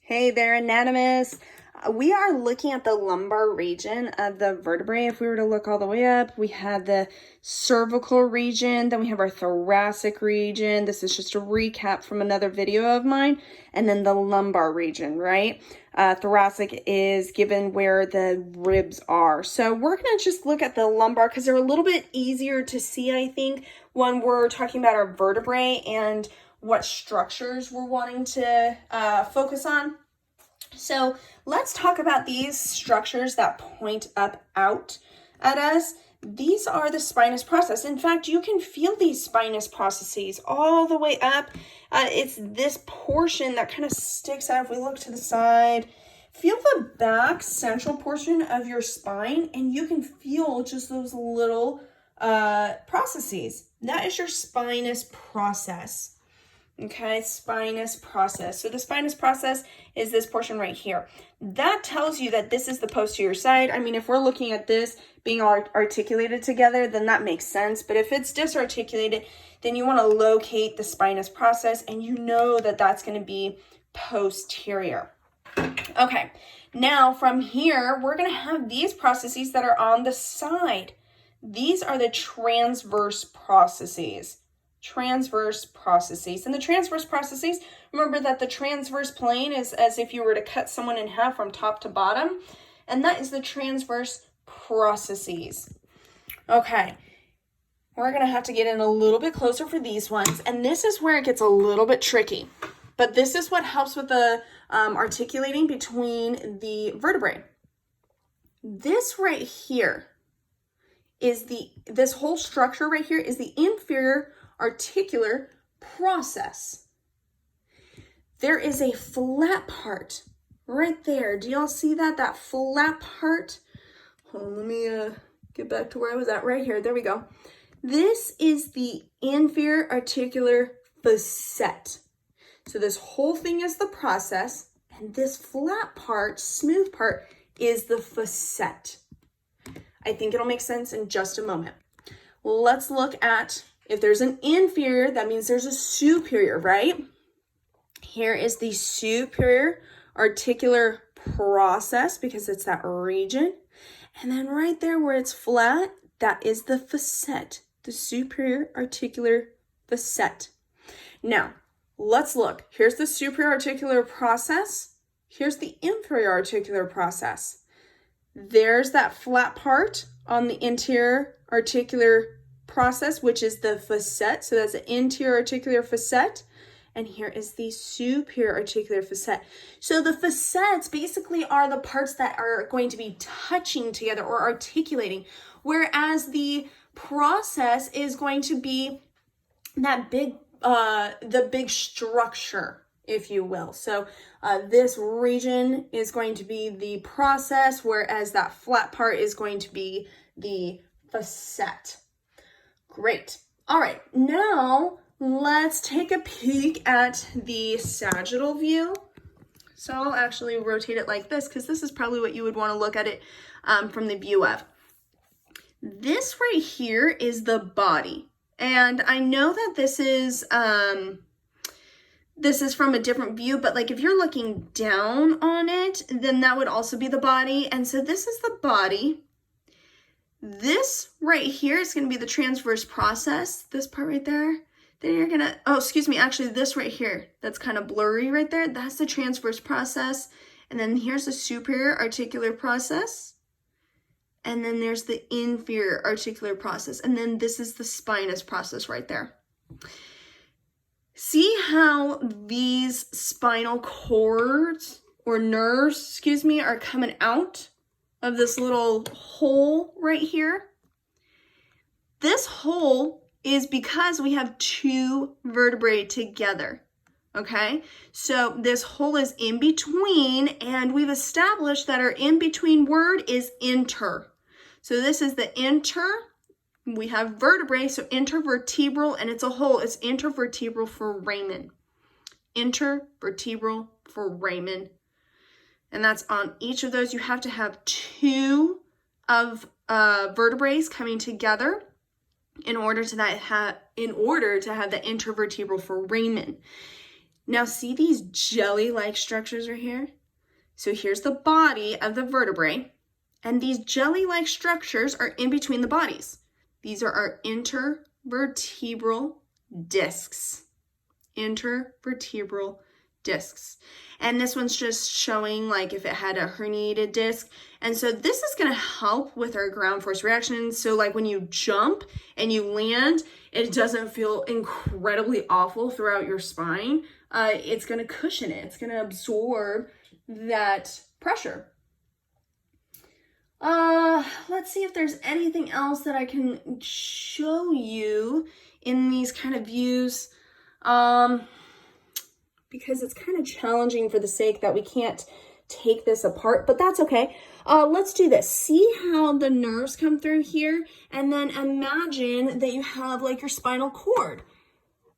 Hey there, anatomists. We are looking at the lumbar region of the vertebrae. If we were to look all the way up, we have the cervical region, then we have our thoracic region. This is just a recap from another video of mine, and then the lumbar region, right? Thoracic is given where the ribs are. So we're going to just look at the lumbar because they're a little bit easier to see, I think, when we're talking about our vertebrae and what structures we're wanting to focus on. So let's talk about these structures that point up out at us. These are the spinous process. In fact, you can feel these spinous processes all the way up. It's this portion that kind of sticks out. If we look to the side, feel the back central portion of your spine, and you can feel just those little processes. That is your spinous process. Okay, spinous process. So the spinous process is this portion right here. That tells you that this is the posterior side. I mean, if we're looking at this being articulated together, then that makes sense. But if it's disarticulated, then you want to locate the spinous process, and you know that that's going to be posterior. Okay, now from here, we're going to have these processes that are on the side. These are the transverse processes. Transverse processes. And the transverse processes, remember that the transverse plane is as if you were to cut someone in half from top to bottom, and that is the transverse processes. Okay, we're going to have to get in a little bit closer for these ones, and this is where it gets a little bit tricky, but this is what helps with the articulating between the vertebrae. This right here is this whole structure right here is the inferior articular process. There is a flat part right there. Do y'all see that? That flat part? Hold on, let me get back to where I was at right here. There we go. This is the inferior articular facet. So this whole thing is the process, and this flat part, smooth part, is the facet. I think it'll make sense in just a moment. Let's look at, if there's an inferior, that means there's a superior, right? Here is the superior articular process because it's that region. And then right there where it's flat, that is the facet, the superior articular facet. Now, let's look. Here's the superior articular process. Here's the inferior articular process. There's that flat part on the interior articular process, which is the facet. So that's the interior articular facet. And here is the superior articular facet. So the facets basically are the parts that are going to be touching together or articulating, whereas the process is going to be that big, the big structure, if you will. So this region is going to be the process, whereas that flat part is going to be the facet. Great. All right, now let's take a peek at the sagittal view. So I'll actually rotate it like this because this is probably what you would want to look at it from the view of. This right here is the body. And I know that this is from a different view, but like if you're looking down on it, then that would also be the body. And so this is the body. This right here is going to be the transverse process, this part right there. Then you're going to, actually this right here, that's kind of blurry right there. That's the transverse process. And then here's the superior articular process. And then there's the inferior articular process. And then this is the spinous process right there. See how these spinal cords or nerves, are coming out of this little hole right here? This hole is because we have two vertebrae together, okay? So this hole is in between, and we've established that our in-between word is inter. So this is the inter. We have vertebrae, so intervertebral, and it's a hole. It's intervertebral foramen. Intervertebral foramen. And that's on each of those. You have to have two of vertebrae coming together in order to have the intervertebral foramen. Now see these jelly-like structures right here? So here's the body of the vertebrae, and these jelly-like structures are in between the bodies. These are our intervertebral discs. Intervertebral discs. And this one's just showing like if it had a herniated disc. And so this is going to help with our ground force reaction. So like when you jump and you land, it doesn't feel incredibly awful throughout your spine. It's going to cushion it. It's going to absorb that pressure. Let's see if there's anything else that I can show you in these kind of views. Because it's kind of challenging for the sake that we can't take this apart, but that's okay. Let's do this. See how the nerves come through here, and then imagine that you have like your spinal cord.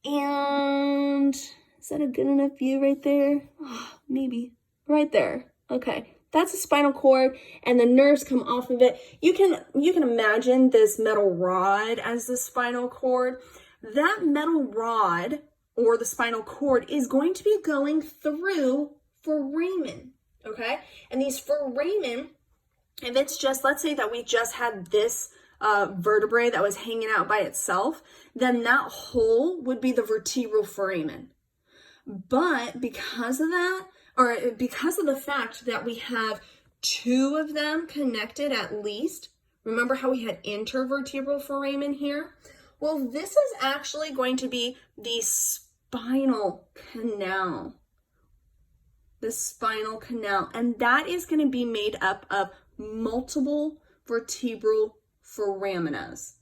And is that a good enough view right there? Oh, maybe right there. Okay, that's a spinal cord, and the nerves come off of it. You can imagine this metal rod as the spinal cord. That metal rod or the spinal cord is going to be going through foramen, okay? And these foramen, if it's just, let's say that we just had this vertebrae that was hanging out by itself, then that hole would be the vertebral foramen. But because of that, or because of the fact that we have two of them connected at least, remember how we had intervertebral foramen here? Well, this is actually going to be the spinal canal. The spinal canal. And that is going to be made up of multiple vertebral foraminas.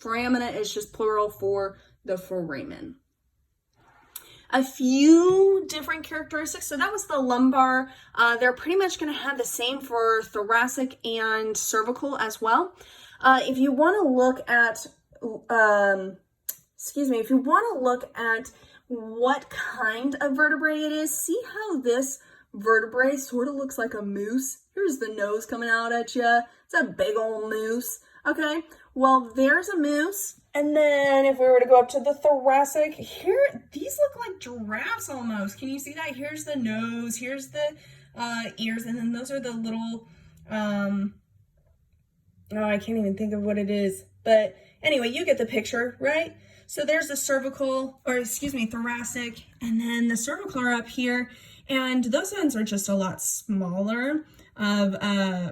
Foramina is just plural for the foramen. A few different characteristics. So that was the lumbar. They're pretty much going to have the same for thoracic and cervical as well. If you want to look at if you want to look at what kind of vertebrae it is, see how this vertebrae sort of looks like a moose. Here's the nose coming out at you. It's a big old moose. Okay, well, there's a moose. And then if we were to go up to the thoracic, here, these look like giraffes almost. Can you see that? Here's the nose, here's the ears, and then those are the little, oh, I can't even think of what it is. But anyway, you get the picture, right? So there's the cervical, or excuse me, thoracic, and then the cervical are up here. And those ones are just a lot smaller of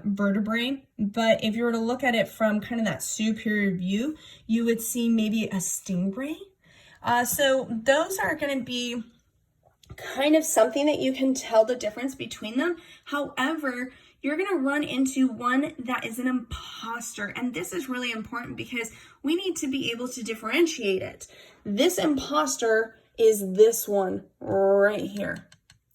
vertebrae. But if you were to look at it from kind of that superior view, you would see maybe a stingray. So those are going to be kind of something that you can tell the difference between them. However, you're going to run into one that is an imposter. And this is really important because we need to be able to differentiate it. This imposter is this one right here.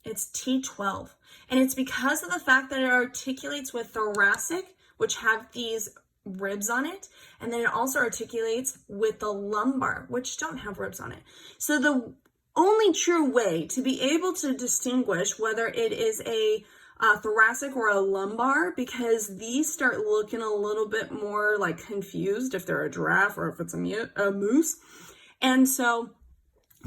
It's T12. And it's because of the fact that it articulates with thoracic, which have these ribs on it. And then it also articulates with the lumbar, which don't have ribs on it. So the only true way to be able to distinguish whether it is a thoracic or a lumbar, because these start looking a little bit more like confused if they're a giraffe or if it's a moose. And so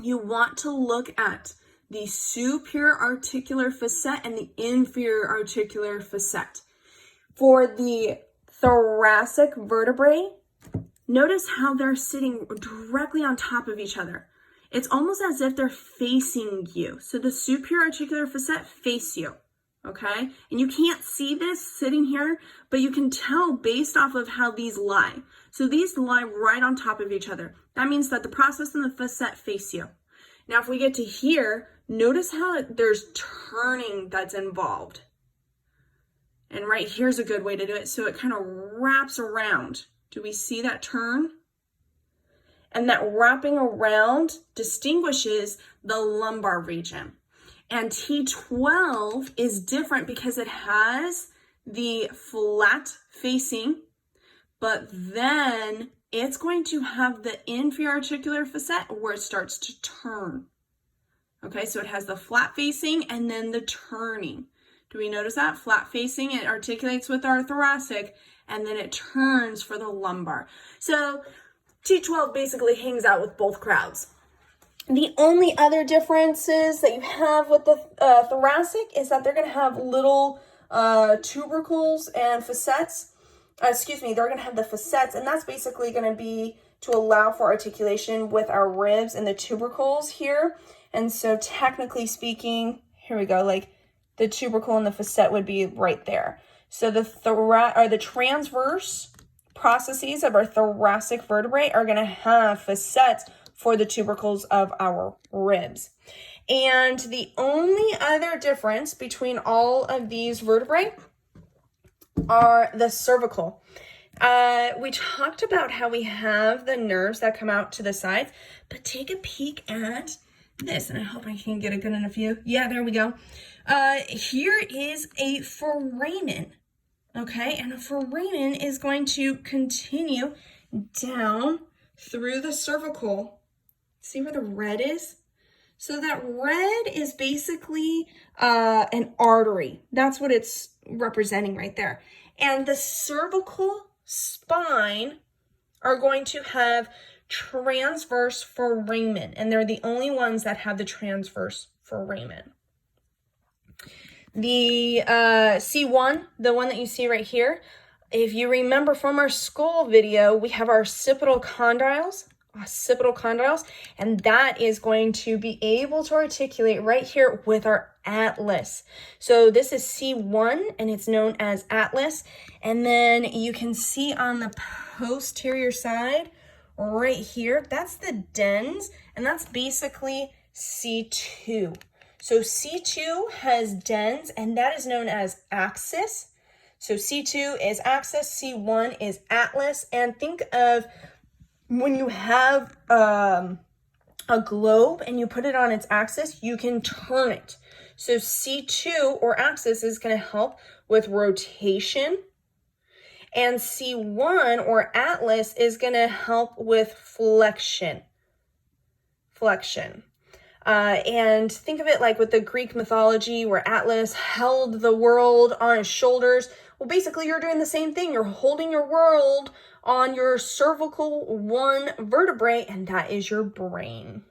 you want to look at the superior articular facet and the inferior articular facet. For the thoracic vertebrae, notice how they're sitting directly on top of each other. It's almost as if they're facing you. So the superior articular facet face you. Okay, and you can't see this sitting here, but you can tell based off of how these lie. So these lie right on top of each other. That means that the process and the facet face you. Now, if we get to here, notice how there's turning that's involved. And right here's a good way to do it. So it kind of wraps around. Do we see that turn? And that wrapping around distinguishes the lumbar region. And T12 is different because it has the flat facing, but then it's going to have the inferior articular facet where it starts to turn. Okay, so it has the flat facing and then the turning. Do we notice that? Flat facing, it articulates with our thoracic, and then it turns for the lumbar. So T12 basically hangs out with both crowds. The only other differences that you have with the thoracic is that they're going to have little tubercles and facets. They're going to have the facets, and that's basically going to be to allow for articulation with our ribs and the tubercles here. And so technically speaking, here we go, like the tubercle and the facet would be right there. So the transverse processes of our thoracic vertebrae are going to have facets for the tubercles of our ribs. And the only other difference between all of these vertebrae are the cervical. We talked about how we have the nerves that come out to the sides, but take a peek at this, and I hope I can get a good enough view. Yeah, there we go. Here is a foramen, okay? And a foramen is going to continue down through the cervical. See where the red is? So that red is basically an artery. That's what it's representing right there. And the cervical spine are going to have transverse foramen, and they're the only ones that have the transverse foramen. The C1, the one that you see right here, if you remember from our skull video, we have our occipital condyles, and that is going to be able to articulate right here with our atlas. So this is C1, and it's known as atlas. And then you can see on the posterior side right here, that's the dens, and that's basically C2. So C2 has dens, and that is known as axis. So C2 is axis, C1 is atlas, and think of when you have a globe and you put it on its axis, you can turn it. So C2 or axis is going to help with rotation, and C1 or atlas is going to help with flexion. And think of it like with the Greek mythology where Atlas held the world on his shoulders. Well, basically you're doing the same thing. You're holding your world on your cervical 1 vertebrae, and that is your brain.